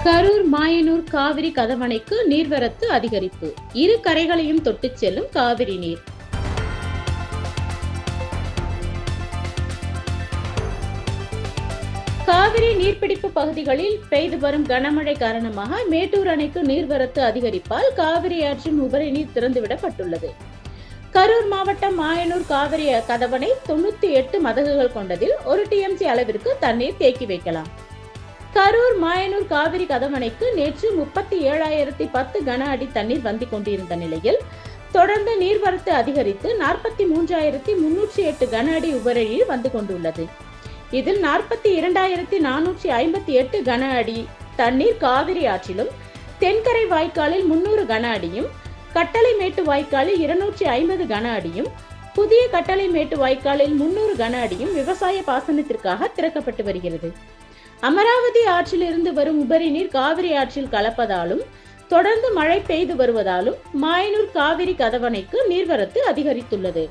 கரூர் மாயனூர் காவிரி கதவணைக்கு நீர்வரத்து அதிகரிப்பு. இரு கரைகளையும் தொட்டுச் செல்லும் காவிரி நீர். காவிரி நீர்பிடிப்பு பகுதிகளில் பெய்து வரும் கனமழை காரணமாக மேட்டூர் அணைக்கு நீர்வரத்து அதிகரிப்பால் காவிரி ஆற்றின் உபரி நீர் திறந்துவிடப்பட்டுள்ளது. கரூர் மாவட்டம் மாயனூர் காவிரி கதவணை 98 மதகுகள் கொண்டதில் 1 TMC அளவிற்கு தண்ணீர் தேக்கி வைக்கலாம். கரூர் மாயனூர் காவிரி கதவணைக்கு நேற்று 37,010 கன அடி தண்ணீர் வந்து கொண்டிருந்த நிலையில் தொடர்ந்து நீர்வரத்து அதிகரித்து 43,308 கன அடி உபரி நீர் வந்து கொண்டுள்ளது. இதில் 42,458 கன அடி தண்ணீர் காவிரி ஆற்றிலும், தென்கரை வாய்க்காலில் 300 கன அடியும், கட்டளைமேட்டு வாய்க்காலில் 250 கன அடியும், புதிய கட்டளைமேட்டு வாய்க்காலில் 300 கன அடியும் விவசாய பாசனத்திற்காக திறக்கப்பட்டு வருகிறது. அமராவதி ஆற்றில் இருந்து வரும் உபரி நீர் காவிரி ஆற்றில் கலப்பதாலும் தொடர்ந்து மழை பெய்து வருவதாலும் மாயனூர் காவிரி கதவணைக்கு நீர்வரத்து அதிகரித்துள்ளது.